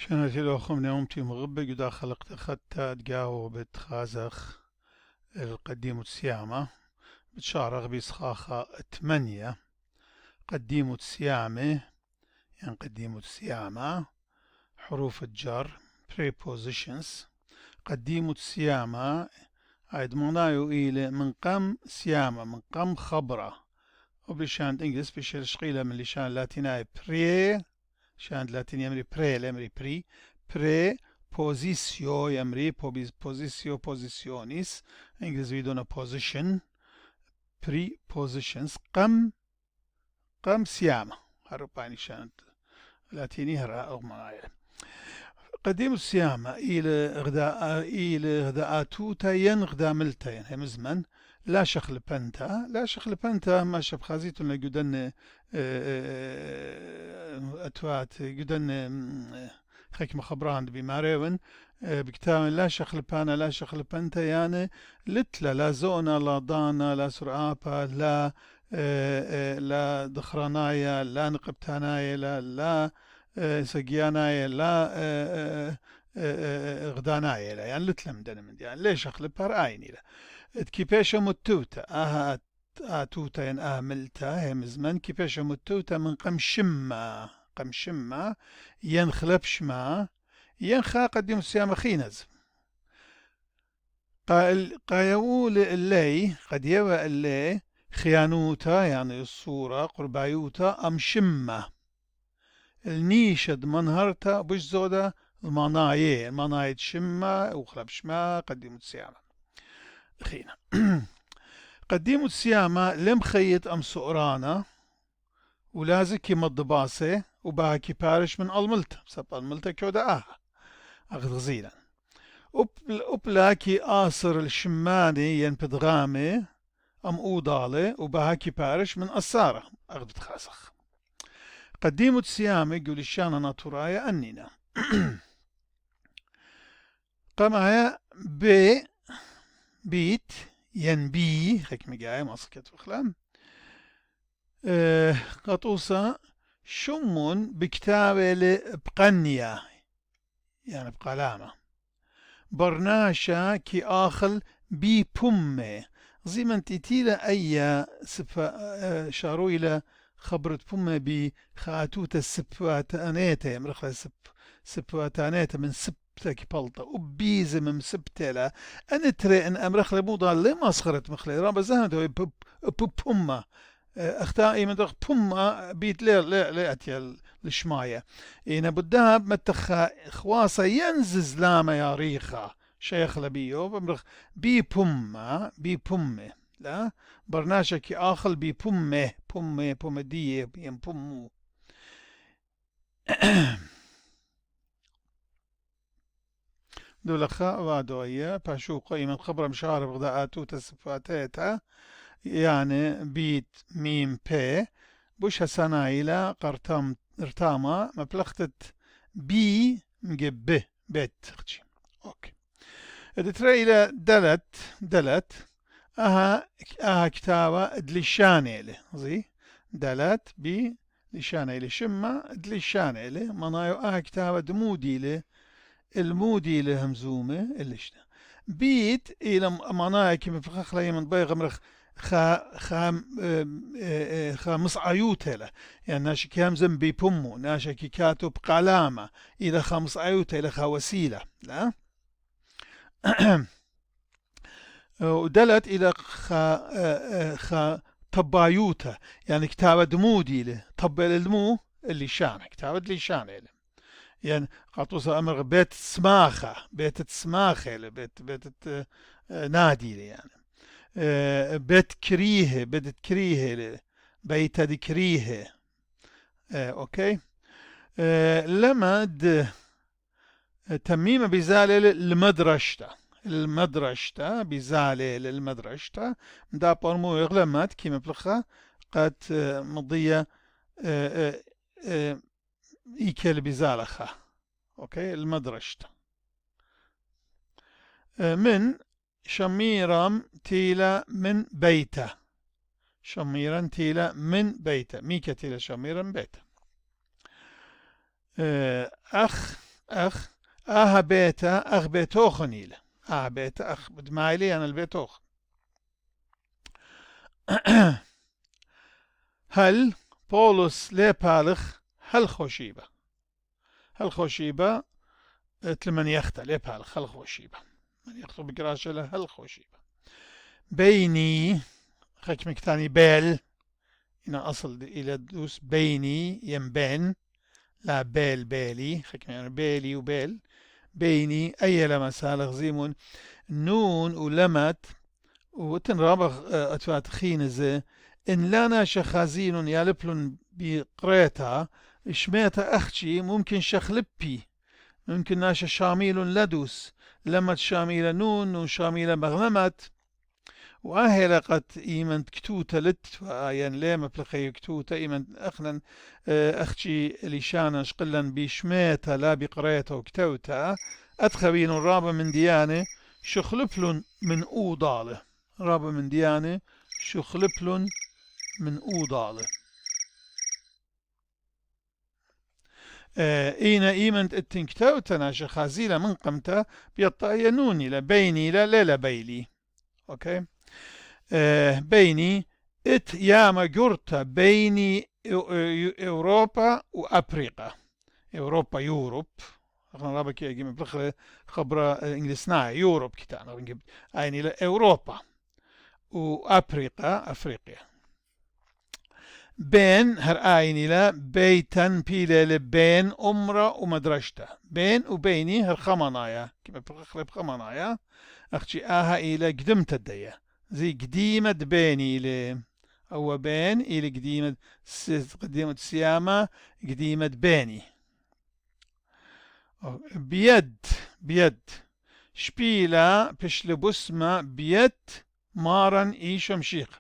شنتي لو خمنا يومتي مغبة قدا خلقت خدتا تقاو بتخازخ القديم السيامة بتشارغ بيسخاخة 8 قديم السيامة يعني قديم السيامة حروف الجر prepositions قديم السيامة عيد منايو إلى من قم سيامة من قم خبرة وبلشان إنجلس بشير شقيلة من لشان لاتيناي بري شان لاتين يمري بري لمري بري بوزيسيو يمري بوزيسيو بوزيسيونيس إنجلس بيدونا position prepositions قم سيامة هرباني شان لاتيني هرا أغمايل قديم السيامة إلى غداء توتا ين غداء ملتا هم زمن لا شخل بنتا ما شب خازيتنا جدن أتوات جدن خيك مخبران بماريون بكتاب لا شخل بنتا يعني لتلا لا زونا لا ضانا لا سرعابا لا دخرانايا لا نقبتانايا لا سقيانايا لا غدانايا لا يعني لتلم دنا من يعني ليش أخلب هرعيني لا كيفاش متوتا توتا ين ملتا هم زمن كيفاش متوتا من قم شما ينخلب شما ينخا قديم السيامة خينز قايول اللي قد يوى اللي خيانوتا يعني الصورة قربايوتا أم شمة النيشد منهرتا بش زودا المناية شمة وخلب شما قديم السيامة خينا قديم السيامة لم خيط أم سؤرانا ولازم كيما الضباسة وباها كيبارش من الملتا سب الملتا كودا أخذ غزيلا أبلا آصر الشماني ين بدغامي أم أوضالي وباها كيبارش من أسارة أخذ بتخاسخ قديم السيامة يقول الشانة ناتورايا أنينا قمايا بيت ينبي خيك مقايا ماسكت بخلام قطوسة شمون بكتابة بقنية يعني بقلامة برناشا كي آخل بي بمة زي ما انت تيلا أي شارو إلى خبرت بمة بخاتوت السبواتانيتا مرخلة سبواتانيتا من سبتك بلطة وبيزة من سبتلا أنا ترى أن أمرخلة موضة لما أسخرت مخلة رابا زهمت بمة اختائي من دخ بوما بيت لا اتيا الشماية إن بدها متخا خواصة ينزز لاما يا ريخا شيخ لبيو بمرخ بي بومة لا برناشا كي آخل بي بومة دي بيم بومو دولخا وادوية باشو قيمة خبرة مشارب غداءاتو تسفاتيتا يعني بيت ميم بي بوش سنايلا قرتام ارتاما مبلغتت بي مجب بيت اختي اوكي ادتريلا دلت اها كتابة دلشانيلي زي دلت بي لشانيلي شما دلشانيلي منايو اها كتابة دموديلي الموديلي همزومة اللي شنا بيت الى منايا كيما في خلي من بيغ مرخ خا مصعيوتة يعني ناشي كامزن بيبمو ناشي كي كاتب قلامة إذا خا مصعيوتة إلى خا وسيلة لا ودلت إلى خا طبايوتة يعني كتابة دمودي له طب الدمو اللي شان كتابة اللي شان يعني قطوسة أمر بيت سماخة بيت نادي يعني بيت كريهة بيت كريهة أوكي لمد تميمة بزالة المدرشتا بزالة للمدرشتا دا برمو يغلمت كيما بلخا قد مضية إيكال بزالخا أوكي المدرشتا من شميرا تيلا من بيته شميرا تيلا من بيته ميكا تيلا شميرا بيته أخ آها بيتا أخ بيتوخنيل بيتا أخ بدمايلي أنا البيتوخ هل بولس ليبالخ هل خوشيبة هل خوشيبة تلمن يخت ليبالخ هل خوشيبة من يخطب بقراش له هل خوشيبة بيني خكمك تاني بيل هنا أصل إلى دوس بيني ينبين لا بيل بيلي خكمك يعني بيلي وبيل بيني أي لما سالخ زيمون نون ولمت وتنرابخ أتفات خينزة إن لانا شخازين يالبلن بقريتا شميتا أختي ممكن شخلبي ممكن ناشا شاميل لدوس لمت شاميل نون شاميل مغنمت وأهلقت إيمن كتوتا لت فآيان ليما بلخي كتوتا إيمن أخنا أختي لشانا شقلا بشميتا لا بقريتا وكتوتا أتخبين الرابة من ديانة شخلبلن من أوضاله رابة من ديانة شخلبلن من أوضاله إينا إيمنت التنكتوتا ناشا خازيلة من قمتا بيطاينوني لبيني لا بيلي أوكي بيني ات ياما جرتا بيني أوروبا وأفريقيا أوروبا يوروب احنا رابك يجي من بلخ خبرة انجلسنا يوروب كتانا نجيب عيني أوروبا وأفريقيا أفريقيا بين هر عيني لا بيتن بيلة بين أمرة ومدرجته بين وبيني هر خمنايا كما بلخ خمنايا أختي آها إلى قدمت الدية زي قديمة بيني إلى أو بين إلى قديمة سيامة قديمة بيني بيد شبيلة بشل بسمة بيد مارن إيشم شيخ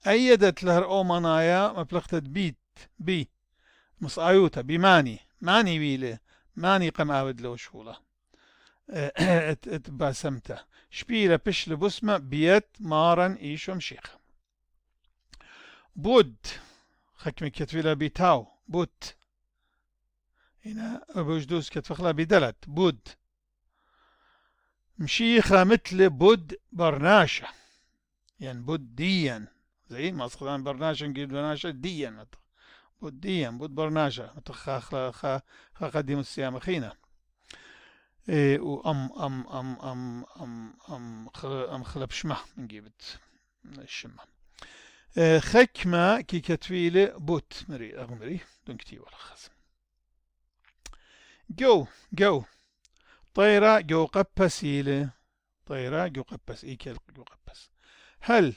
أيدت لهر أومنايا مبلغتت بي مصايوتا بماني ماني بيله ماني قم أود لو شوله اتباسمته شبيلة بشل بسمة بيد مارن إيشم شيخ بود خكمي كتفيلا بيتاو بود هنا أبو جدوس كتفخلا بدلت بود مشيخة مثل بود برناشة يعني بود ديا زي ما أصخدان برناشة نقول برناشة ديا بود ديا بود برناشة خا قديم السيامة خينا أم خلب شمه نجيبت الشمه خكمة كي كتفيلة بوت مري أغمري دون كتير ولا خزم جو طيرة جو قبس إلى طيرة جو قبس إيكل جو قبس هل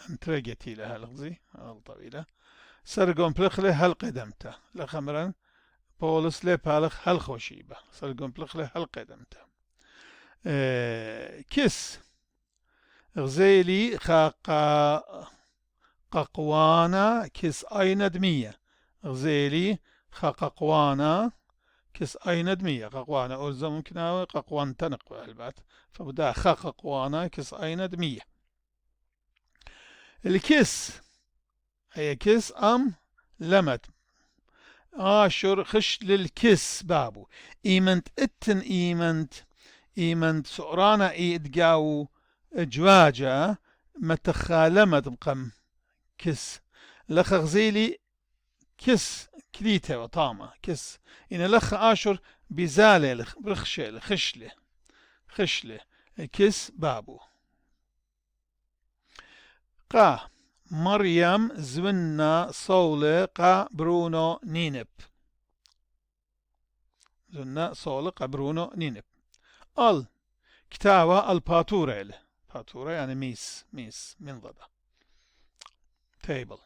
أنت رجعتي إلى هالغزي طويلة سرقون بلخلة هل قدمته لخمرا بولس لي بالخ هل خوشيبة سرقون بلخلة هل قدمته كس غزيلي قاقوانا كس أين دمية غزيلي قاقوانا كس أين دمية قاقوانا أرزا ممكن أوي قاقوان تنق البات فبدا قاقوانا كس أين دمية الكس هي كس لمت آشر خش للكس بابو إيمنت اتن إيمنت سعرانا إيدقاو جواجة متخالمت بقم كس لخ غزيلي كس كليته وطامة كس إن لخ آشر بزالة برخشة خشله كس بابو قا مريم زونا صولة قا برونو نينب زونا صولة قا برونو نينب كتاوة الباتورة باتورة يعني ميس منضدة تيبل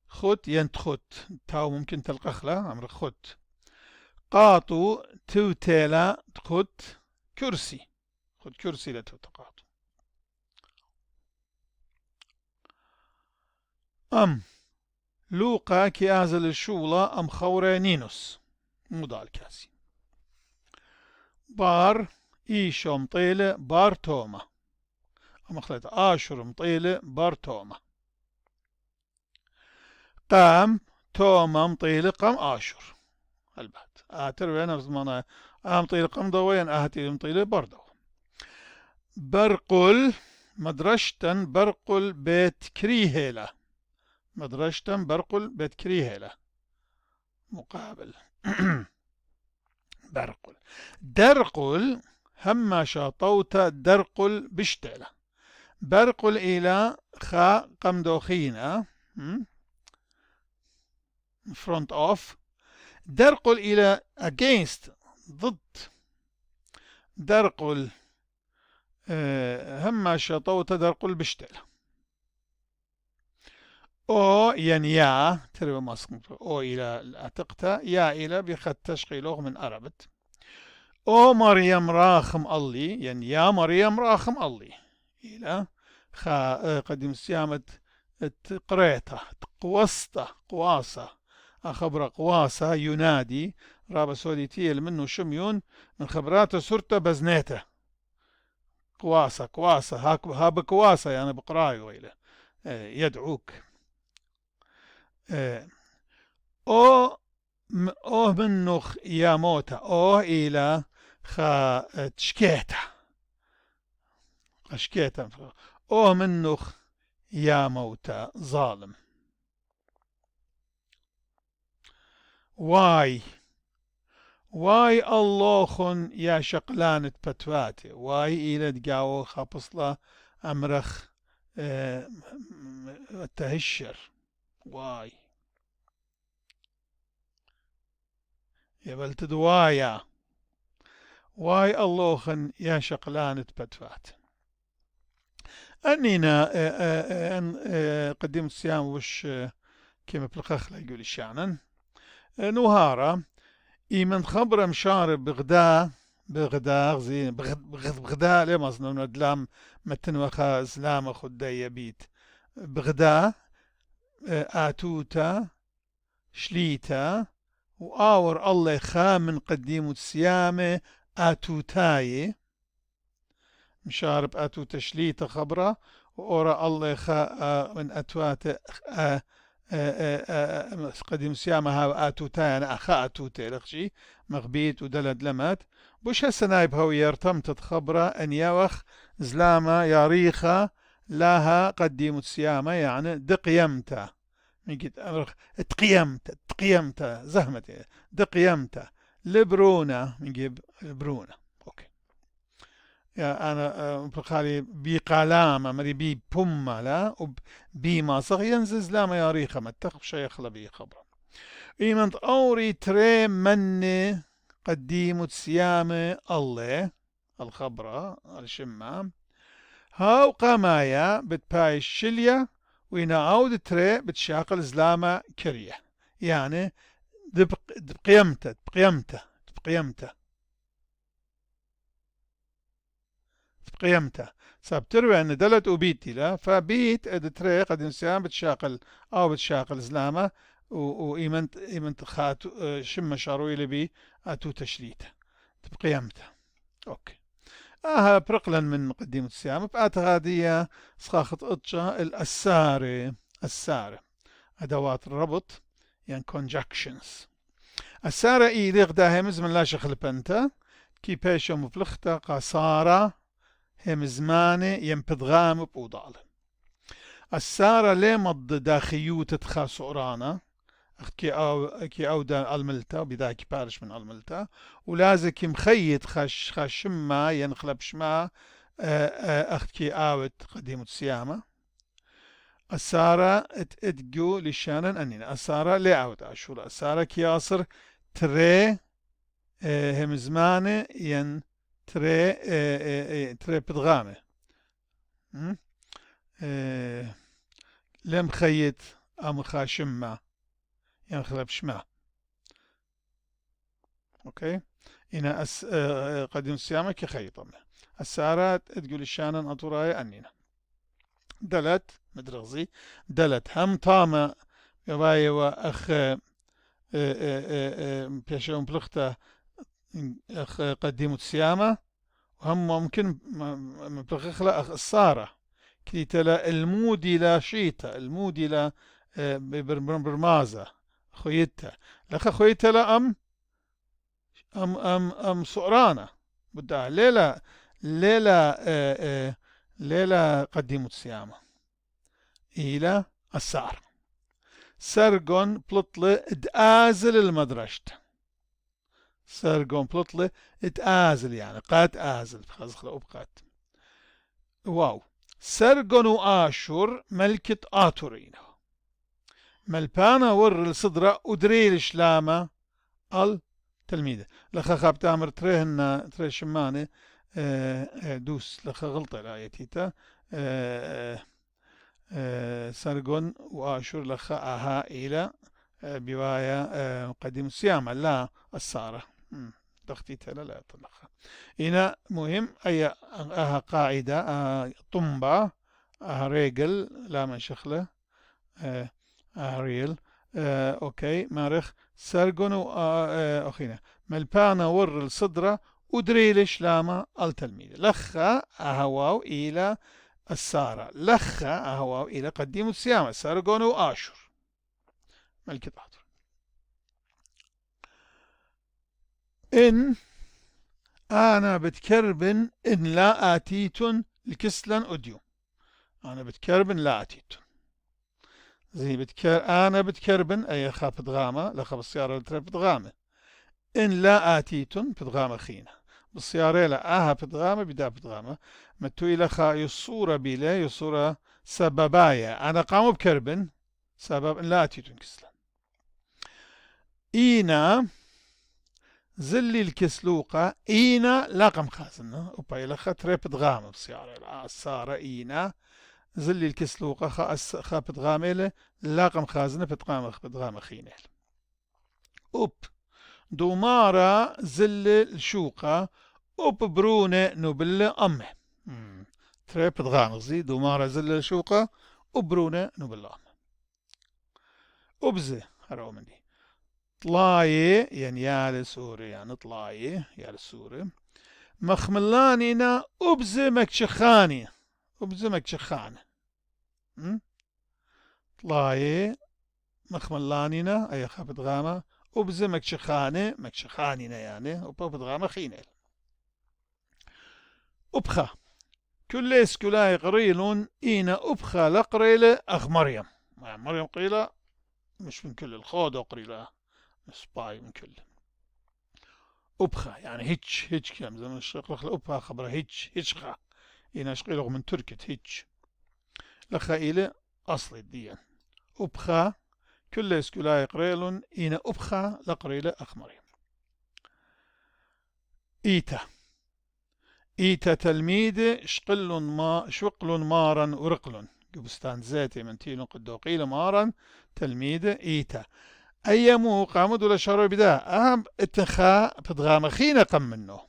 خط ينتخت تاو ممكن تلقخلة عمر خط قاطو توتيلا تخت كرسي خد كرسي لتوتقاطو لوقا كي أزل الشولة خورة نينوس مضال كاسي بار إيشوم طيلة بار توما مخلط آشر مطيلة بر تومة. قام تومة مطيلة قام آشر البات آتر نفس معناه مطيلة قام ضوين آهتي مطيلة بردو. برقل مدرشتن برقل بيت كريهيلة. مدرشتن برقل بيت كريهيلة مقابل برقل. درقل هما شاطوت درقل بشتلة. برقل إلى خا قمدوخينة front of. درقل إلى against ضد. درقل هما شاطوت درقل بشتلة. او يعني يا ترى ماسك او الى اعتقتا يا الى بخد تشغيله من اربت. او مريم راخم الله يعني يا مريم راخم الله الى خا قديم سيامة قريته قوسته قواسة خبر قواسة ينادي رابا سوديتي منه شميون من خبراته سرته بزنيته قواسة قواسة ها بقواسة يعني بقراي ويله يدعوك. او منخ يا موتا او الى خا تشكيتا اشكيتا او منخ يا موتا ظالم. واي الله خن يا شقلانة بتواتي واي الى دقاو خابصلا امرخ تهشر واي يبلت دوايا واي الله خن يا شقلانة بتوات. أنينا قدمت سيام وش كما بالخخلة يقول الشعنا نهارة إيمن خبر مشارب بغدا زين بغدا لما أصنع ندلام متن وخا زلام خدا يبيت بغدا آتوتا شليتا وآور الله خامن قديم السيامة آتوتاي مشارب آتوتا شليتا خبرة وأورا الله خا من أتوات قديم سيامها آتوتا أنا أخا آتوتا لخشي مغبيت ودلد لمات بوش هسنايب هو يرتم تتخبرة أن يوخ زلامة ياريخة لها قديم السيامة يعني دقيمتا نجد أمرخ تقيمت زهمتي دقيمت لبرونا نجيب برونا اوكي يا انا بخالي بي قلامة مري بي بوما لا بي ما صغ ينزز لا ما ياريخة ما تخف شيخ لبي خبر ايمنت اوري تري من قديم تسيامة الله الخبرة الشمام هاو قامايا بتباي الشلية وإنا عود تري بتشاقل زلامة كريه يعني بقيمته سابتروي أن دلت وبيتي لا فبيت تري قد إنسان بتشاقل أو بتشاقل زلامة وإيمنت خات شم شاروي لبي أتو تشريته بقيمته أوكي. برقلا من مقدمة السيامة بقات هذه سخاخة أطشة السارة أدوات الربط يعني conjunctions. السارة إيدي غدا همز من لا شخل بنتا كي بيشو مفلختا قصارة همزمانة ينبدغام بوضال. السارة ليه مض داخيوت تخاس أورانا كي أو دا الملتا وبذاك بارش من الملتا ولازم كي مخيط خشما ينخلب شما أخت كي آوت قديمة السيامة. السارة اتجو لشانن أنينا السارة لي آوت أشولا السارة كي أصر تري هم زمانة ين تري بدغامة لم خيط أم خاشما ينخلب شما اوكي هنا قديم السيامة كخيطة السارات تقول الشانن أطراي أنينا دلت مدرغزي دلت هم طامة يباي وأخ بيشون بلغته أخ قديم السيامة وهم ممكن مبلغخلة أخ السارة كليتلا المودي لا شيتا المودي لا برمازة خويتا لخ خويتا لا أم سؤرانة بدها ليلة ليلة ليلة قديمة الصيامة إلى السعر سرقون بلطلة اتآزل المدرشت سرقون بلطلة اتآزل يعني قات آزل خزخلة وبقات واو سرقون وآشور ملكة آتورين ملبانا ور الصدرة ودريل شلامة التلميذة لخا خاب تامر تريهن تري شمانة دوس لخا غلطة الآية سرقون وآشور لخا آها إلى بواية قديم الصيام لا السارة تختيتها لا طلقها هنا مهم أي أها قاعدة طنبة ريجل لا من شخله ريل أوكي مارخ سرقون أخينا ملبانا ور الصدرة ودريلش لاما التلميذ لخا أهواو إلى السارة لخا أهواو إلى قديم الصيام سرقون وآشر ملكة آشر إن أنا بتكربن إن لا آتيتن لكسلا أديو أنا بتكربن لا آتيتن زي أنا بتكربن أي خافت غامة لخا بالسيارة بتغامة إن لا آتيتن بتغامة خينة بالسيارة لا آها بتغامة بدا بتغامة متو إلى خا يصورة بيلا يصورة سببايا أنا قاموا بكربن سبب إن لا آتيتن كسلا إينا زلي الكسلوقة إينا لاقم خازنة وباي لخا تريب تغامة بالسيارة السارة إينا زلي الكسلوقة خا بتغامة لاقم خازنة بتغامة خينة أوب دومارة زل الشوقة أوب برونة نوبلة أمه تريب تغامة زي دومارة زل الشوقة وبرونة نوبلة أمه أبزة هرو من دي طلاية يعني يال سوري يعني طلاية يال سوري مخملانينا أبزة مكشخاني أبزة مكشخانة طلاية مخملانينا أي خافت غامة أبزة مكشخانة مكشخانينا يعني وبابت غامة خينة أبخى كل اسكولاي قريلون إينا أبخى لقريلة أخ مريم مريم قيلة مش من كل الخوضة قريلة سباي من كل أبخى يعني هيتش كلام زي ما الشيخ أبخى خبره هيتشخى إينا شقيلة من تركة هيتش لخا إلى أصل الدين أبخى كل اسكولاي قريلون إينا أبخى لقريلة أخ مريم إيتا تلميذ شقل مارا ورقل قبستان زيتي من تيلون قدوقيل مارا تلميذ إيتا أيامو قامد ولا شرب بدا أهم اتخا بتغام خينا قم منه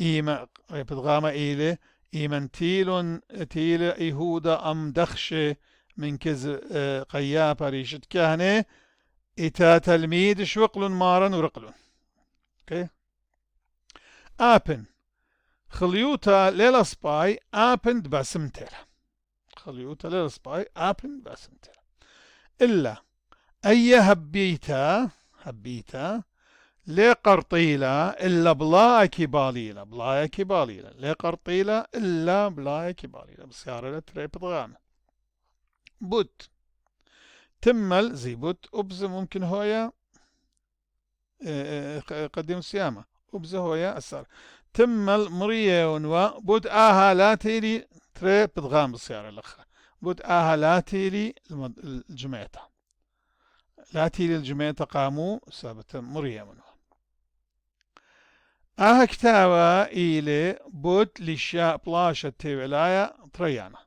إيما بتغام إيلي إيمن تيل إيهودا أم دخشة من كز قيابة ريشت كهنة إتا تلميذ شوقل مارا ورقل أوكي آبن خليوتا ليلا سباي آبن باسمتر خليوتا ليلا سباي آبن باسمتر إلا أي هبيتا لقرطيلة إلا بلا كباليلة لقرطيلة إلا بلا كباليلة بسيارة تريب ضغانة بوت تمل زي بوت أبز ممكن هويا قديم السيامة أبز هويا أسار تمل مرية ونوا بود آها لا تيلي تريب ضغام بالسيارة لخا بود آها لا تيلي الجميتة لا تيلي الجميتة قاموا سابت مرية ونوا آها كتاوى إيلي بود لشاء بلاشة تيولايا تريانا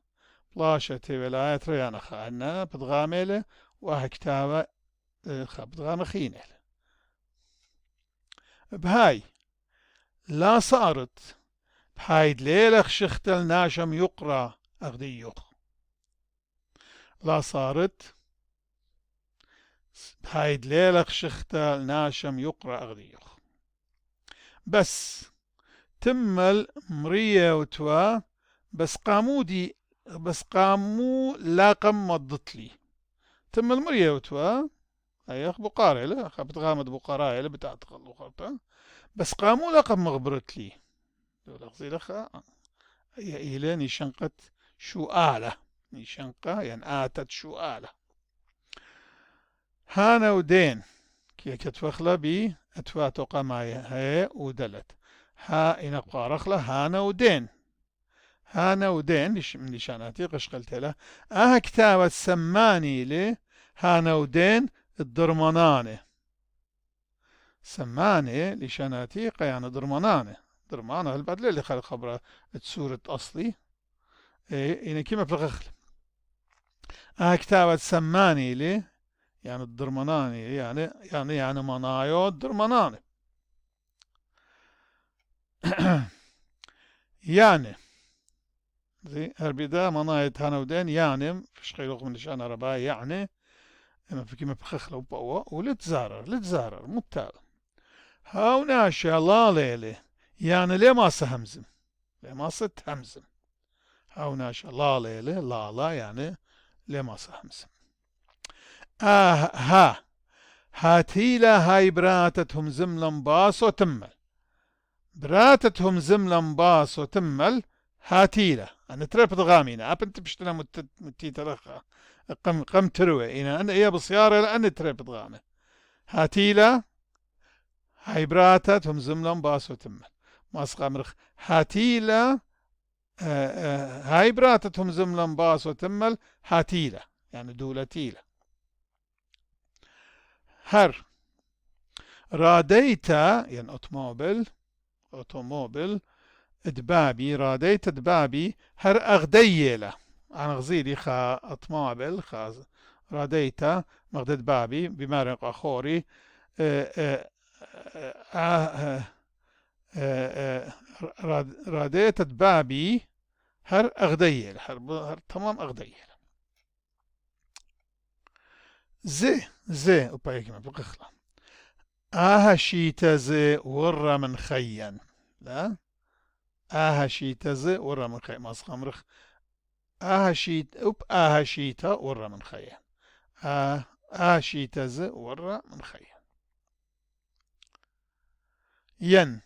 بلاشة تيولايا تريانا خانا بدغاميلة وآها كتاوى بدغام خينة بهاي لا صارت بحايد ليلة شختل ناشم يقرأ أغدي يخ لا صارت بحايد ليلة شختل ناشم يقرأ أغدي يخ بس تمل مرية وتوا بس قامودي بس قامو لاقم مضت لي تم المرية وتوا أيخ بقارة لا خبت غامد بقراء لا بتاعت خلوخرتا بس قامو لاقم مغبرت لي لغزي لخا هي إلى نشنقت شو آلة نشنقة يعني آتت شو آلة هانا ودين كي كتفخلا بي أتفاتو قمايا هي ودلت ها إن قارخلا هانا ودين هانا ودين من لشاناتي قشقلت له كتابة سماني لي هانا ودين الدرماناني سماني لشاناتي قيان درماناني درمانة البعد اللي خلق خبره سورة أصلي إيه إن كيما بغخل كتابة سماني لي يعني الدرماناني يعني منايو الدرماناني يعني زي هربيدا منايت هانودين يعني فيش خيلوق من لشان ربا يعني اما في كيما بخخلو بقوا ولتزارر متال هاونا شالا ليلي يعني ليه ما سهمزم ليه ما ستهمزم هاونا شالا ليلي لا يعني ليه ما سهمزم ها هاتيلا هاي براتتهم زملم باس وتمل براتتهم زملم باس وتمل هاتيلا أنا ترى غامينا أبنت بشتنا متيترخا قم تروي أنا إيا بصيارة لأن ترى غامي هاتيلا هاي براتتهم زملم باس وتمل ماسقا مرخ هاتيلا هاي براتتهم زملم باس وتمل هاتيلا يعني دولتيلا هر راديتا يعني أوتوموبيل دبابي راديت دبابي هر أغديلة أنا غزيلي خا أطمابل خا راديتا مغد دبابي بمارق أخوري راديت دبابي هر أغديل هر تمام أغديل زي وبايكما بقخلا شيتا زي ورا من خيا لا شيتا زي ورا من خيا ما صخمرخ شيتا ورا من خيا شيتا زي ورا من خيا ين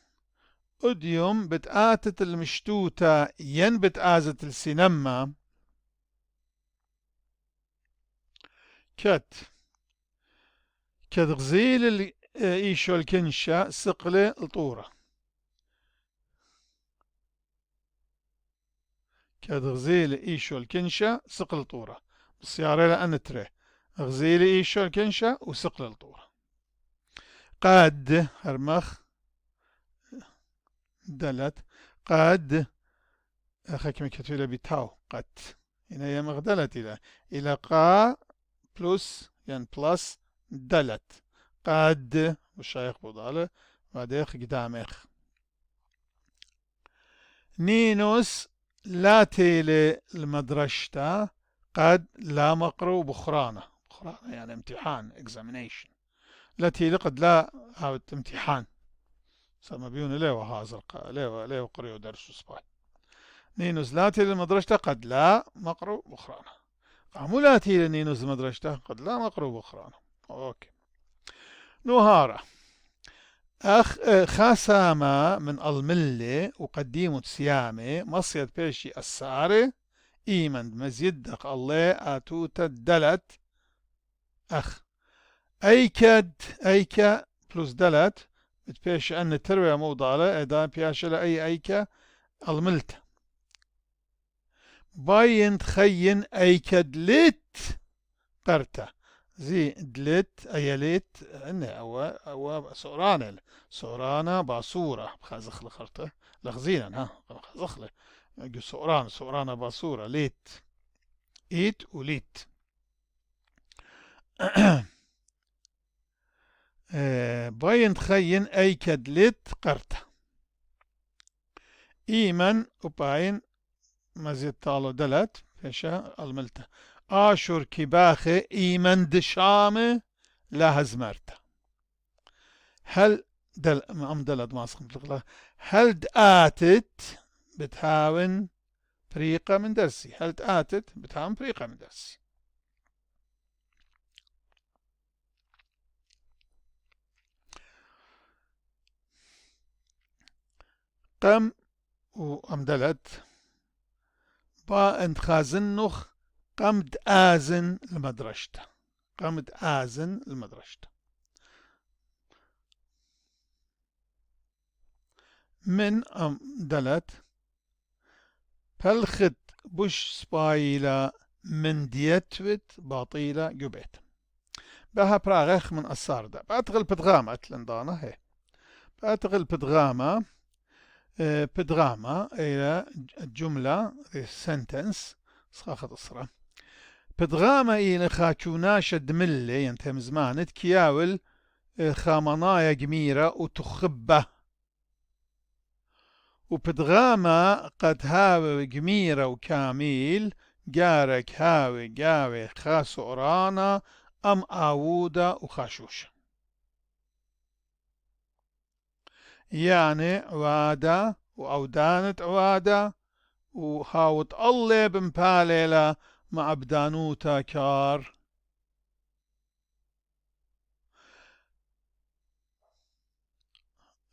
أديوم بتآتت المشتوتة ين بتآزت السينما كت غزيل إيشو الكنشة سقلة الطورة غزيل إيشو الكنشة سقل الطورة بالسيارة لأن تري غزيل إيشو الكنشة وسقل الطورة قاد هرمخ دلت قاد أخاك كتيلة بتاو قد هنا هي مغدلت إلى قا بلس يعني بلس دلت قد والشايخ بوضالة بعديخ قداميخ نينوس لا تيلي المدرشتا قد لا مقرو بخرانة يعني امتحان examination لا تيلي قد لا هاو امتحان سما بيون ليه هذا ليه قريو درس صباح نينوس لا تيلي المدرشتا قد لا مقرو بخرانة قاموا لا تيلي نينوس المدرشتا قد لا مقرو بخرانة اوكي نهارة خاسامة من الملة وقديمة سيامة مصيد بيشي السارة إيمن مزيدق الله آتوتا الدلت أيكا بلس دلت بتبيشي أن تروي موضالة إذا بياشي أيكا الملت باين تخين أيكا دلت قرته زي دلت أيليت أو سورانا باصورة بخازخ لخرطة لخزينا خازخ سورانا باصورة ليت إيت وليت باين تخين أي كدلت قرطة إيمن وباين مزيد طالو دلت فشا الملتة آشور كباخة إيمن دشامة لا هزمرته هل دلت ماسخم هل دآتت بتهاون بريقة من درسي. هل آتت بتهام بريقة من درسي. قم وأمدلت با انت خازنخ قمت آزن المدرشة. قمت آزن المدرشة. من أمدلت بلخت بش سبايلة من ديتوت باطيلة جبت بها براغخ من الصاردة بأتغل بدغامة لندانا هي بأتغل بدغامة بدغامة إلى الجملة sentence صاخة أسرة بدغامة إلى خاكوناشة دملي ينتهم زمانت كياول خامنايا جميرة وتخبه وبدغامة قد هاوي جميرة وكاميل جارك هاوي جاوي خاس أورانا أم آوودة وخاشوش يعني عوادة وأودانت عوادة وهاوت الله بمباليلة مع بدانوتا كار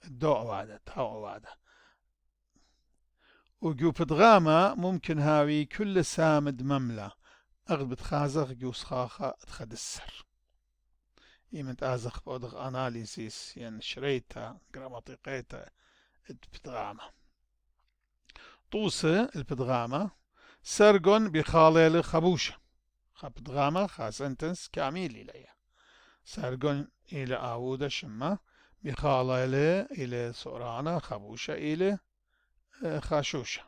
دو عوادة هاو عوادة وجو بدغامة ممكن هاوي كل سامد مملة أغلب تخازخ جو سخاخة تخدسر إيمت آزخ بودغ أناليسيس يعني شريتا جراماتيقيتا البدغامة طوسة البدغامة سرقن بخاليل خبوشة خبدغامة خاسنتنس كاميل إليها سرقن إلى آودة شمة بخاليل إلى سورانا خبوشة إلى خاشوشة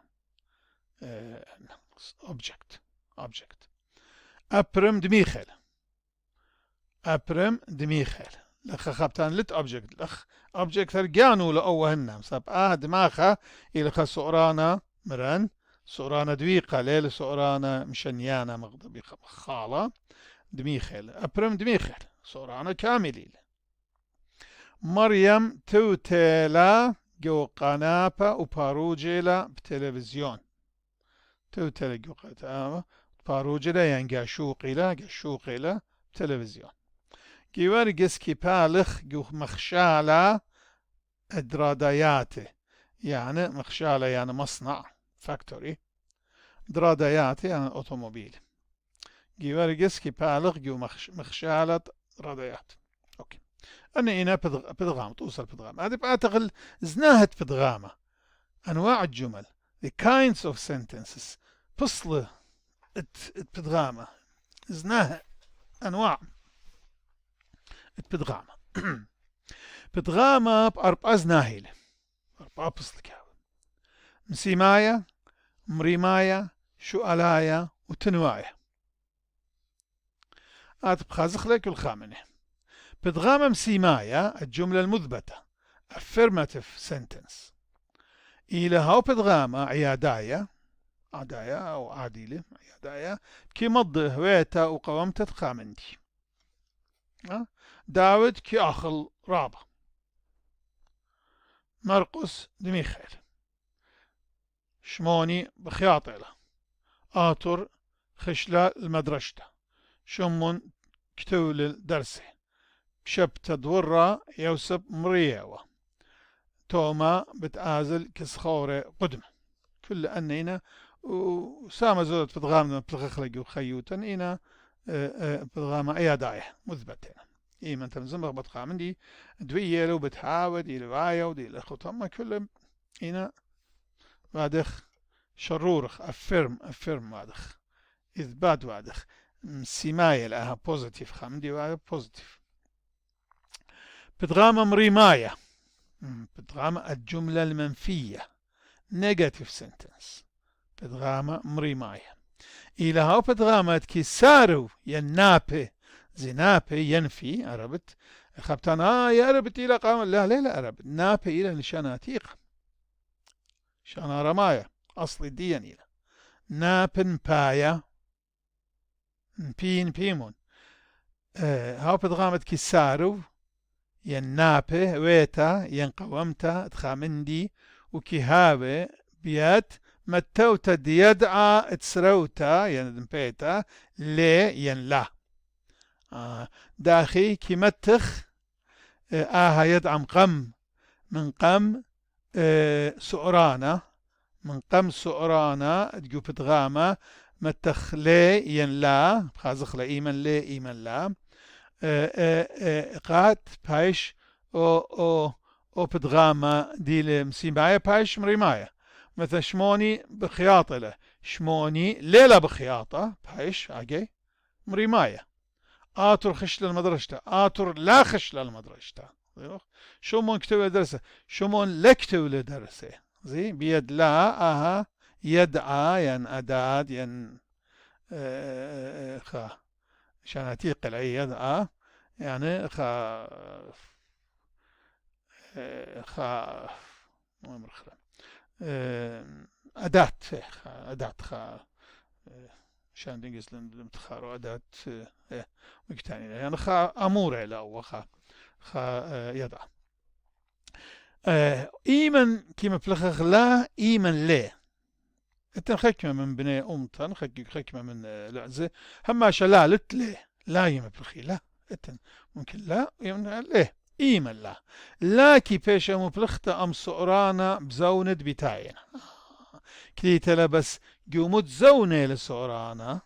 object أبرم دميخل أبرم دميخل لخ خبتان لت object لخ object هرجانو لأوهنم سب دماخة إلى خسورانا مرن سورانا دويقة ليل سورانا مشنيانا مغضبي خالة دميخل أبرم دميخل سورانا كاملين مريم توتيلا جو قنابة وباروجيلا بتلفزيون توتيلا جو قنابة باروجيلا يعني قشوقيلا بتلفزيون جيوار جسكي بالخ جو مخشالة دراداياته يعني مخشالة يعني مصنع فاكتوري دراداياته يعني أوتوموبيل جيوار جسكي بالخ جو مخشالة رادايات أوكي أنا هنا بدغام توصل بدغام هذه بأتغل زناهة بدغامة أنواع الجمل the kinds of sentences فصل بدغامة زناهة أنواع بدغامة بدغامة بأربع زناهيل أربع فصل كاو مسيمايا مريمايا شؤلايا وتنوايا بخازخ لك الخامنة بدغامة مسيمايا الجملة المثبتة affirmative sentence إلى هاو بدغامة عيادايا أو عاديلة عيادايا كي مض هويتا وقومت خامنتي داود كي أخل رابع مرقس دميخيل شموني بخياطلة آتر خشلة المدرشة شمون كتول الدرسي شبت دورة يوسف مريوة توما بتآزل كسخورة قدم كل أنينا وسامة زودت بدغامنا بتخخلق وخيوتا إنا بدغامة أياداية مثبتين إيمان تنزمغ بتخامن دي دوية لو بتحاود إلى وايا ودي الأخوة كلهم إنا وادخ شرورخ أفرم وادخ إثبات وادخ سماية لها بوزيتيف خامدي وادخ بوزيتيف بدغامة مريماية بدغامة الجملة المنفية negative sentence بدغامة مريماية إلى هاو بدغامة كسارو ينابي زنابي ينفي عربت خبتان يا ربت إلى قام لا عربت نابي إلى نشاناتيق شانا رماية أصلي ديان إلى نابن بايا بين بيمون هاو بدغامة كسارو ينابي ويتا ينقومتا تخامندي وكهاوي بيات متوتا يدعى تسروتا يعني دمبيتا لي ين لا داخي كمتخ يدعم قم من قم سؤرانا من قم سؤرانا تجو بتغاما متخ لي ين لا خازخ لإيمن لي إيمن لا قات بايش او بتغاما دي لمسيمايا بايش مريمايا مثل شموني بخياطة له شموني ليلة بخياطة بايش اجي مريمايا آتر خش للمدرسة آتر لا خش للمدرسة شو مون كتب درسه شو مون لكتب لدرسه زي بيد لا يدعى ين أداد ين خا شاناتيق العي يدعى يعني خا أداة أداة شان دنجز لمتخارو أداة مكتاني يعني أمور على أو يدع إيمن كيما بلخخ لا إيمن ليه أنت خكمة من بني أمتن خكمة من لعزة هما شلالت ليه لا يما بلخي لا أنت ممكن لا يمنع ليه إيمن لا كي بيشا مبلختا أم سؤرانا بزوند بتاعنا كليتا بس قومت زونة لسؤرانا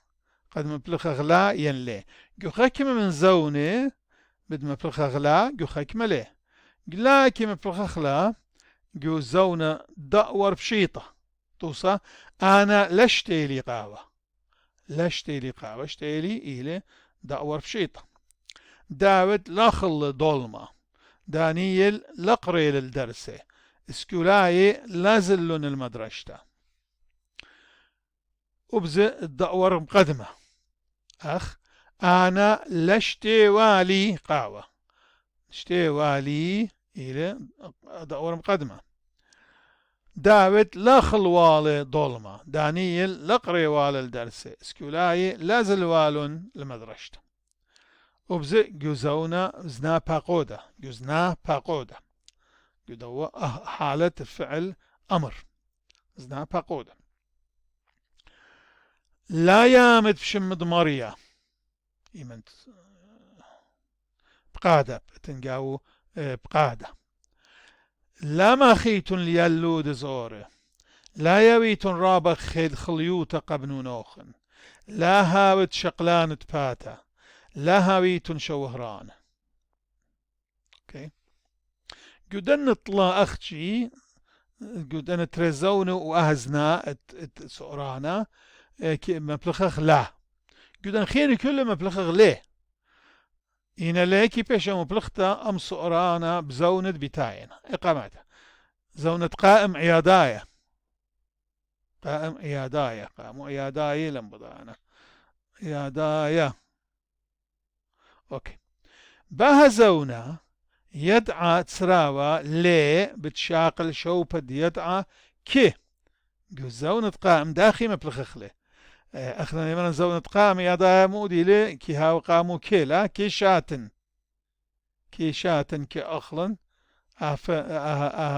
قد مبلخ لا ين ليه جو خكمة من زونة بد مبلخ لا جو خكمة ليه لا كي مبلخ لا جو زونة دأور بشيطة توصى أنا لشتيلي قاوة لشتيلي قاوة شتيلي إلي دأور بشيطة داود لخل ضلمة دانييل لقري للدرسة اسكولاي لازلون المدرسة وبز الدأور مقدمة أخ أنا لشتي والي قاوة شتي والي إلى دأور مقدمة داود لخل والي ضلمة دانييل لقري والي الدرسة اسكولاي لازل والون المدرسة وبز جوزونا زنا باقودة جوزنا باقودة جدو حالة فعل أمر زنا باقودة لا يامد بشمد مريا يمنت بقادة تنقاو بقادة لا ما خيتن ليلود زوره لا يويتن رابخ خيد خليوت قبن نوخن لا هاوت شقلان باتا لا هاويتن شوهران اوكي قدن طلا اختشي قدن ترزون واهزنا سؤرانا مبلخخ لا قدن خيري كله مبلخخ ليه إنا ليكي بيشا مبلختا أم سؤرانا بزونة بتاعنا إقامتها زونة قائم عياداية قائم عياداية قائم عياداية لم بضانا عياداية أوكي باها زونة يدعى تسراوى لي بتشاقل شوبد يدعى كي زونة قائم داخي مبلخخ ليه أخذنا يمنا زونة قام يا مودي لي كي هاو قامو كيلا كي شاتن كي أخلن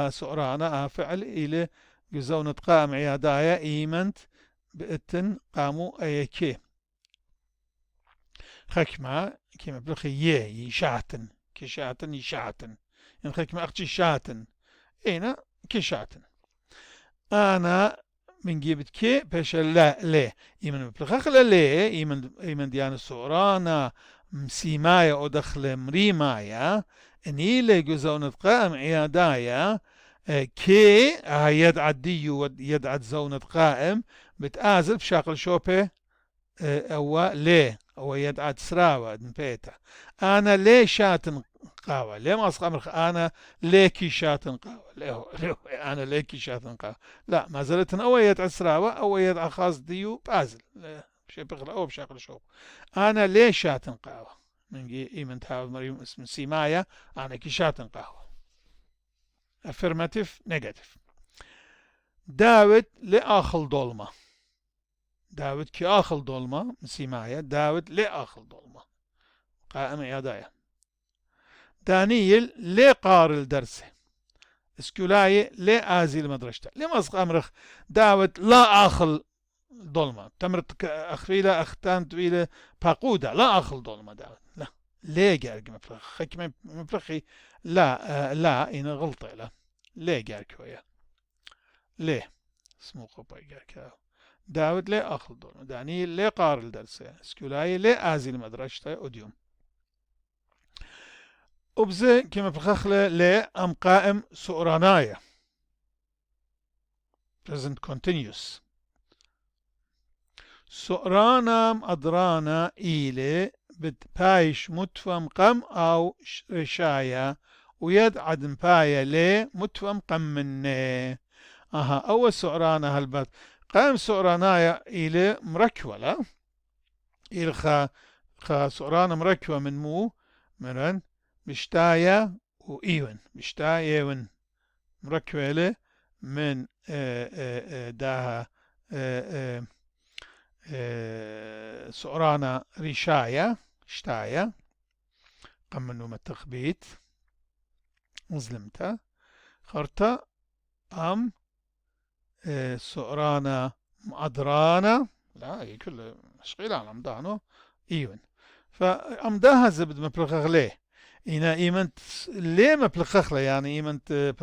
سؤرانا فعل إلى زونة قام عيادايا إيمنت بأتن قامو أي كي خكمة كيما بلخي يشاتن كي شاتن يشاتن يعني خكمة أختي شاتن إينا كي شاتن أنا من جيبت كي باش لا ليه يمن بلخخ لا ليه يمن ديان سورانا مسيمايا او دخل مريمايا اني لي جزون قائم عيادايا كي يدعى ديو يدعى زونة قائم بتآزل بشاقل شوبي او ليه او يدعى تسراوة نبيتا انا ليه شاتن قاوة ليه ما أصغر أنا ليكي شاتن قاوة ليه أنا ليكي شاتن قاوة لا ما زلت أو يد عسراوة أو يد خاص ديو بازل شيء بغلا أو بشكل شوف أنا ليه شاتن قاوة من جي إيمن تهاو مريم اسم سيمايا أنا كي شاتن قاوة affirmative negative داود لآخل ضلمة داود كي آخل ضلمة سيمايا داود لآخل ضلمة قائم عيادايا دانييل ليه قار الدرس اسكولاي لا آزي المدرشة لمسق أمرخ داوت لا آخل ظلمة تمرت أخفيلة أختان تويلة باقودة لا آخل ظلمة داوت لا ليه جارك مفرخ خك مفرخي لا إن غلطة لا جارك ويا ليه اسمه قبا جارك داود ليه آخل ظلمة داني ليه قار الدرسة اسكولاي ليه آزي المدرشة أوديوم وبزي كما بخخلة ليه أم قائم سؤرانايا present continuous سؤرانام أدرانا إيلي بتبايش متفم قم أو رشايا ويد عدم بايا لي متفم قم مني أول سؤرانا هالبت قام سؤرانايا إيلي مركوة لا إيلي خا سؤرانا مركوة من مو مرن مشتايا وإيون مشتايا إيون مركوة لي من داها سؤرانا ريشايا شتايا قمنو متخبيت مظلمتا خرطة أم سؤرانا أدرانا لا هي كل شغيلة على أمدانو إيون فأمداها زبد مبلغ ليه إنا إيمنت ليه مبلغ يعني إيمنت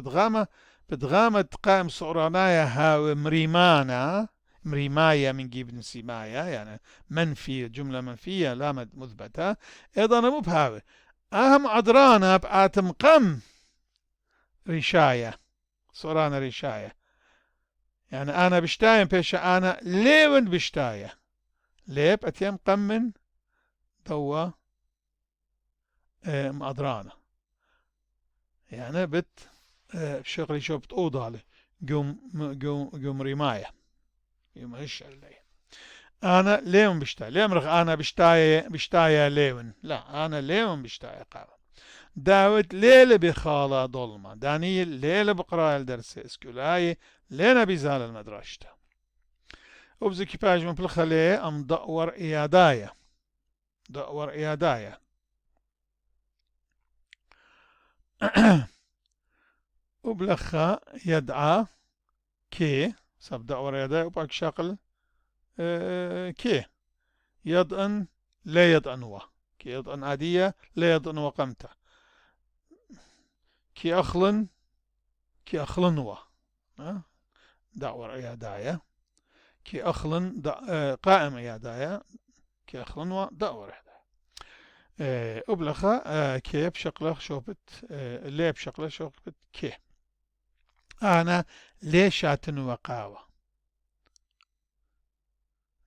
بدغامة قائم سؤرانايا ها مريمانا مريمايا من جيب نسيمايا يعني منفي جملة منفية لا مثبتة أيضا مو بهاوي أهم أدرانا بآتم قم ريشايا سؤرانا ريشايا يعني أنا بشتايا بيشا أنا ليون بشتايا ليب أتيم قم من دوا أدرانا يعني بت شغلي شو بتقوض عليه قوم رماية يوم إيش عليه أنا ليون بشتاي ليه مرخ أنا بشتاي ليون لا أنا ليون بشتاي قاوة داود ليلة بخالة ظلمة دانيل ليلة بقراءة الدرس اسكولاي لينا بيزال المدرسة وبزي كيباج من بالخليه أم دأور إيادايا دأور إيادايا وبلخا يدعى كي سب دأور إيادايا وباك شغل كي يضأن لا يضأنوا كي يضأن عادية لا يضأنوا قمته كي أخلنوا دعور إيادايا كي أخلن قائم إيادايا كي أخلنوا دعور إيادايا أبلغا كي بشقلة شوبت ليه بشقلة شوبت كي أنا ليش شاتن وقاوة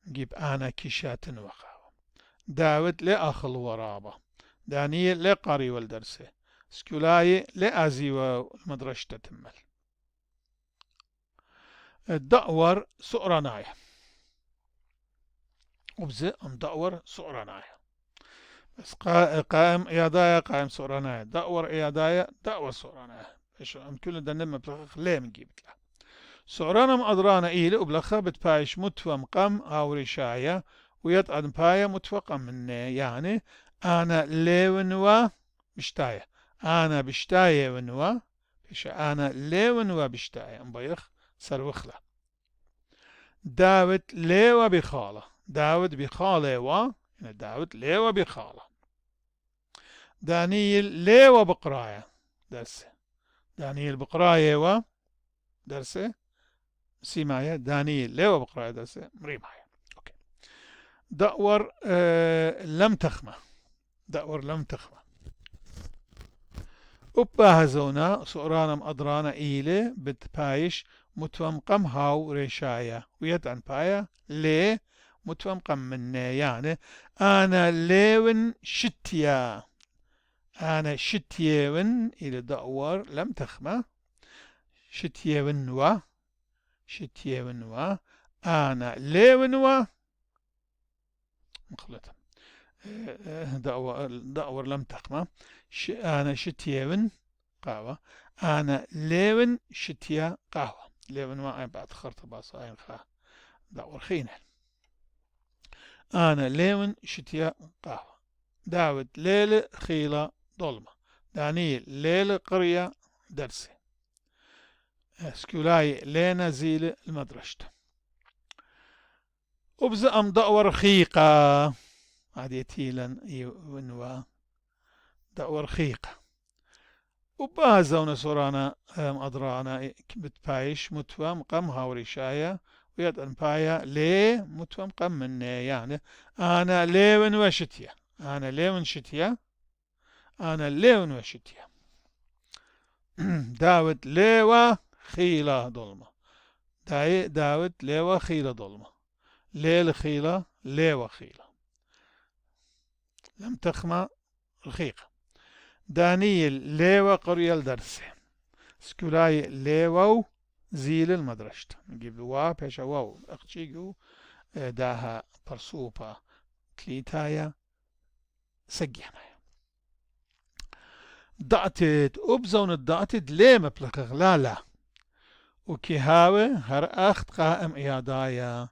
جيب أنا كي شاتن وقاوة داود لأخل ورابة دانيال لقاري والدرسة سكولاي لأزي والمدرسة تتمل الدأور سؤراناي وبزي أم دأور سؤراناي بس قائم إيادايا قائم سؤراناي دأور إيادايا دأور سؤراناي إيش أم كل ده نما بلخ ليه من جيبت له سؤرانا مأدرانا إيلي وبلخا بتبايش متفم قم أو رشايا ويطعن بايا متفقم مني يعني أنا ليونوا بشتايا أنا بشتايا ونوا بش أنا ليونوا بشتايا مبيخ سروخلة داود ليوا بخالة داود بخالة و داود ليوا بخالة دانيل ليوا بقراية درسه دانيل بقراية و درسه سيمايا دانيل ليوا بقراية درسه مريمايا أوكي دأور لم تخمة دأور لم تخمة وباهزونا سؤرانا أدرانا إيلي بتبايش متفم قم هاو ريشايا ويدعن بايا ليه متفم قم مني يعني أنا ليون شتيا أنا شتيون إلى دأور لم تخمة شتيون و أنا ليون و مخلطة دأور لم تخمة أنا شتيون قهوة أنا ليون شتيا قهوة ليون ما بعد خرطة باصاين خا دأور خينة أنا ليون شتيا قهوة داود ليلة خيلة ظلمة دانيل ليلة قرية درسي سكولاي لينا زيل المدرشة وبزا أم دأور رخيقة هذه تيلا ونوا دأور رخيقة وبازونا سورانا أدرانا بتبايش متوا مقام هاوري شايا ويد أنبايا لي متوا مقام من يعني أنا ليون وشتيا أنا ليون شتيا أنا ليون وشتيا داود ليوا خيلة ظلمة داود ليوا خيلة ظلمة ليل خيلة ليوا خيلة لم تخمى رخيقة دانيل ليوا قرية درس سكولاي ليوا زيل المدرسة نجيب وا بيشا واو اختيجو داها برسوبا كليتايا سجينا دعتت أبزون الدعتت ليه مبلغ لا وكهاوي هر أخت قائم إيادايا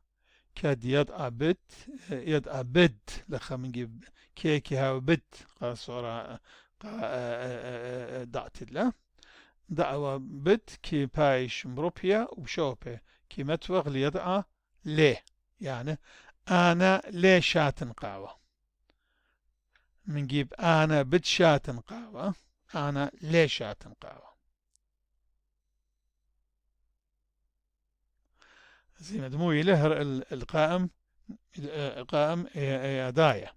كاد يد أبد لخا منجيب كي هاوي بت قاصورة دعتت لا دعوة بت كي بايش مروبيا وشوبي كي متوغ ليدعى ليه يعني أنا ليه شاتن قاوة منجيب أنا بت شاتن قاوة أنا ليه شاتن قاوة زي ما دموي له القائم يدايا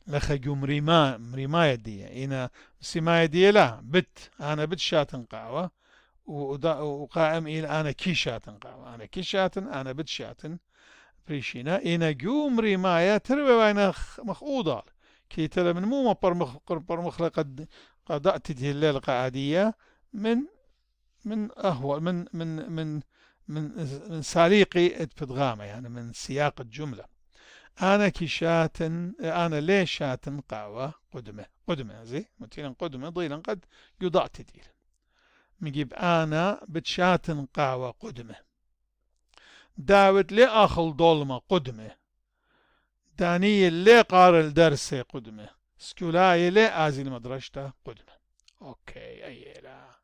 لخجو مريما دي إنا سما دي لا بت أنا بت شاتن قاوة وقائم إلى أنا كي شاتن قاوة أنا كي شاتن أنا بت شاتن بريشينا إنا جو مريمايا تروي وين مخوضة كي ترى من مو مبر مخلق قضاء الليلة القعادية من أهوى من ساليقي ادفدغامة يعني من سياق الجملة أنا كشات أنا ليش شات قاوة قدمة زي متينا قدمة ضيلا قد يضع تديل نجيب أنا بتشات قاوة قدمة داود لي أخل ظلمة قدمة دانيل لي قار الدرس قدمة سكولاي لي آزي المدرشة قدمة أوكي أي لا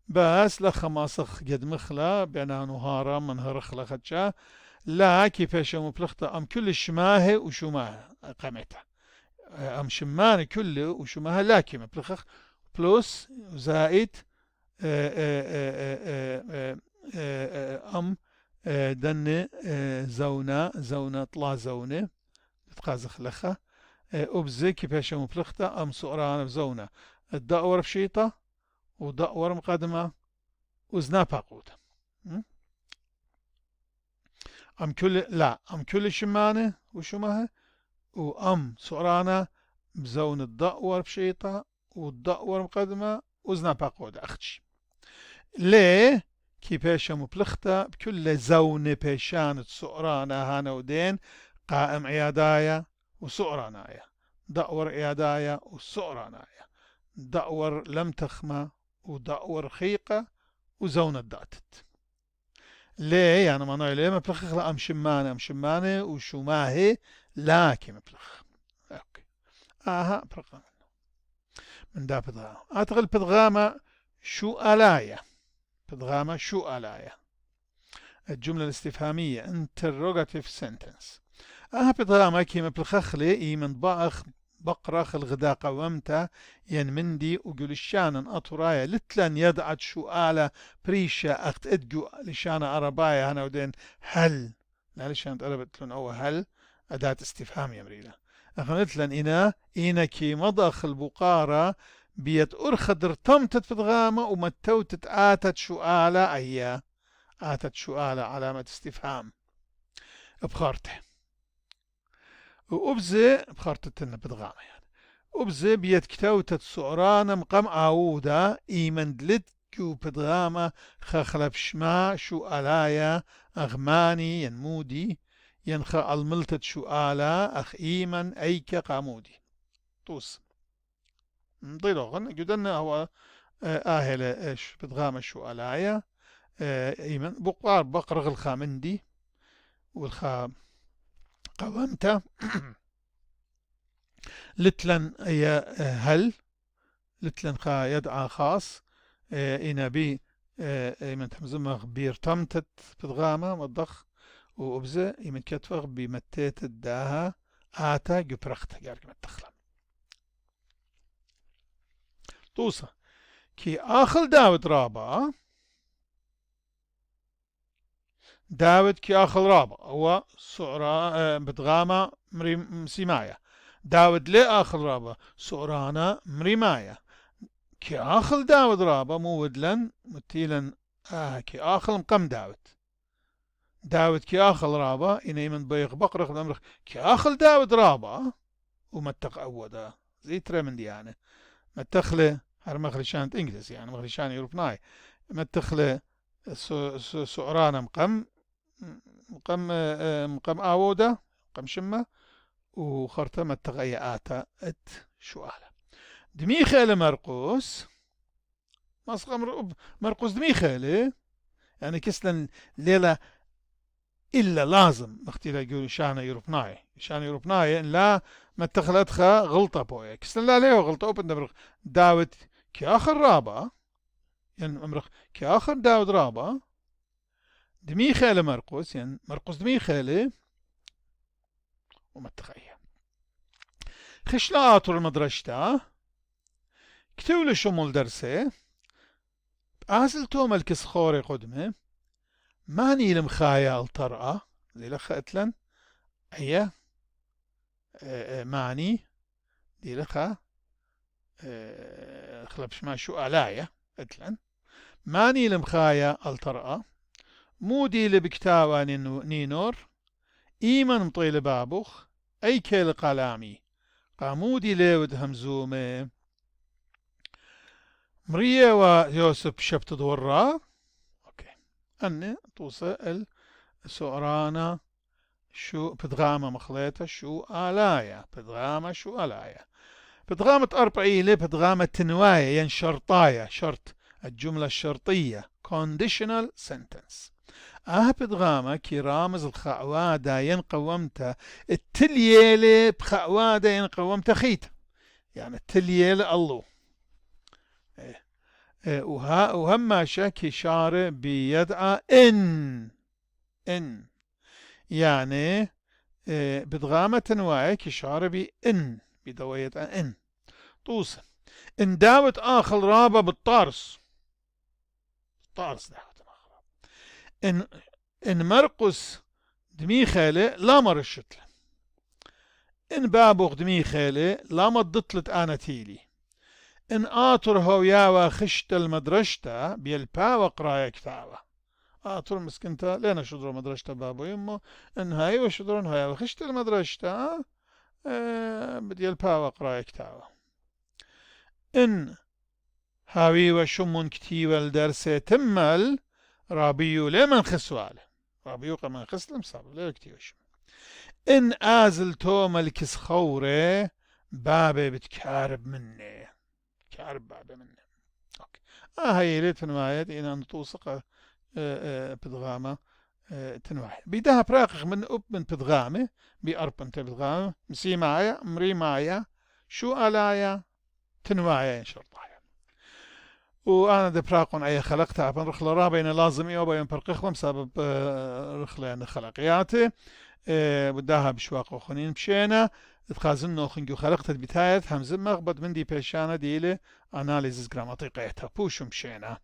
بس لخماسخ قد مخلا بينا نهارا من هرخلا خدشا لا كيفاش مبلغتا أم كل شماه وشماه قامتها أم شمان كله وشماه لا كي مبلغ بلس زائد أم دن زونة طلع زونة تقازخ لخا أبزي كيفاش مبلغتا أم سؤران بزونة الدأور بشيطة ودأور مقدمة وزنا باقوت أم كل شمانة وشمها وأم سؤرانة بزون الدأور بشيطة والدأور مقدمة وزنا باقوت أختش ليه كيفاش مبلغتا بكل زونة بيشانة سؤرانة هانا ودين قائم عيادايا وسؤرانايا دأور عيادايا وسؤرانايا دأور لم تخمى ودأور رخيقة وزونة داتت ليه يعني معناه ليه مبلغ أم شمانة وشماهي لكن مبلغ أوكي آها برقم من دا بدغام أتغل بدغامة شو ألايا بدغامة شو ألايا الجملة الاستفهامية interrogative sentence بدغامة كي مبلغ لي إيمن باخ بقرخ الغداء قومته ين مندي وقول الشان أطرايا لتلن يدعت سؤال بريشة أخت أدجو لشان عربايا هنا ودين هل لا لشان تقربت لن أو هل أداة استفهام يا مريلا أخنت لن إنا كي مضخ البقارة بيت أرخدر تمتت في الغامة ومتوتت آتت سؤالة أي آتت سؤالة علامة استفهام بخارته وأبزي بخارتتنا بدغامة يعني أبزي بيت كتوتت سعرانة مقام عودة إيمن دلت كو بدغامة خخلب شما شو ألايا أغماني ينمودي ينخى الملتت شو آلا أخ إيمن أيك قامودي توس ضيلوغن جدنا هو آهل إيش بدغامة شو ألايا إيمن بقار بقرغ الخامندي والخا قومته لتلن هل لتلن خا يدعى خاص إنا بي إيمن همزمغ بيرتمتت بدغامة مضخ وأبزة إيمن كتفغ بمتيت الداها آتا جبرخت جارك متخلم توصى كي آخل داود رابع داود كي آخل رابع هو سعرا بدغامة مسيمايا داود لي آخل رابع سعرانا مريمايا كي آخل داود رابع مودلن متيلن كي آخل مقام داود كي آخل رابع إني من بيغ بقرخ الأمرخ كي آخل داود رابع ومتق أودا زي ترى من دي يعني متخله هر مخلي شانت إنجلس يعني مخلي شان يوروبناي متخله سعرانا مقام آودا مقام شمة وخرطة متغي آتا ات شواله دميخيل مرقوس مرقوس دميخيل يعني كسلا ليلة إلا لازم مختيلا يقول شان يوروبناي إن لا متخلتها غلطة بويا كسلا لا ليه غلطة أوبن دمرق داود كي آخر رابع يعني أمرخ كي آخر داود رابع دميخيل مرقوس يعني مرقوس دميخيل ومتخيل خشلا آطر المدرشتا كتولي شمول درسي أزل توم الكسخوري قدمه ماني المخايا الطرقة دي لخ اتلن هي ماني دي لخ خلبش ما شو ألايا اتلن ماني المخايا الطرقة مودي لبكتاوى نينور إيمن مطيل بابوخ أي كيل قلامي قامودي ليود همزومه مريا ويوسف شبت دورا اوكي أني توصل سؤرانا شو بدغامة مخليتها شو آلايا بدغامة شو آلايا بدغامة أربعيلة بدغامة تنواية يعني شرطاية شرط الجملة الشرطية conditional sentence بدغامة كي رامز الخعوادة ينقومتا التليالة بخعوادة ينقومتا خيتا يعني التليالة الله وهم شاكي شارع بيدعى إن يعني بدغامة تنواعي كشارع بإن بدوية إن توصل إن داوت آخر رابع بالطارس داوت آخر إن مرقس دميخالي لا مرشتله إن بابوغ دميخالي لا مضطلت أنا تيلي إن آطر هوياوا خشت المدرشتا بيلبا وقرايا كتاوا آطر مسكنتا لنا شدرو مدرشتا بابو يمو إن هاي وشدرون هوياوا خشت المدرشتا بديلبا وقرايا كتاوا إن هاوي وشمون كتيوا الدرس تمل رابيو لمن خسواله رابيو قمان خسلم صار لا كتيوا شم إن آزل توم الكسخوري بابي بتكارب مني كعرب بعد منه اوكي هاي ليت نوايد ان توثق بدغامة تنواحي بيدها براقق من اب من بدغامة بأربن بدغامة مسي معايا مري معايا شو آلايا تنواعي ان شاء الله وانا دي براقون اي خلقتها بن رخلة رابين لازم يوبا ينبرقخهم سبب رخلة يعني خلقياتي بداها بشواق وخنين بشينا تخازن نوخنجو خلقت بتايت همزم مغبط من دي بيشانة ديلي أناليزز جراماتيقيتها بوشم شينا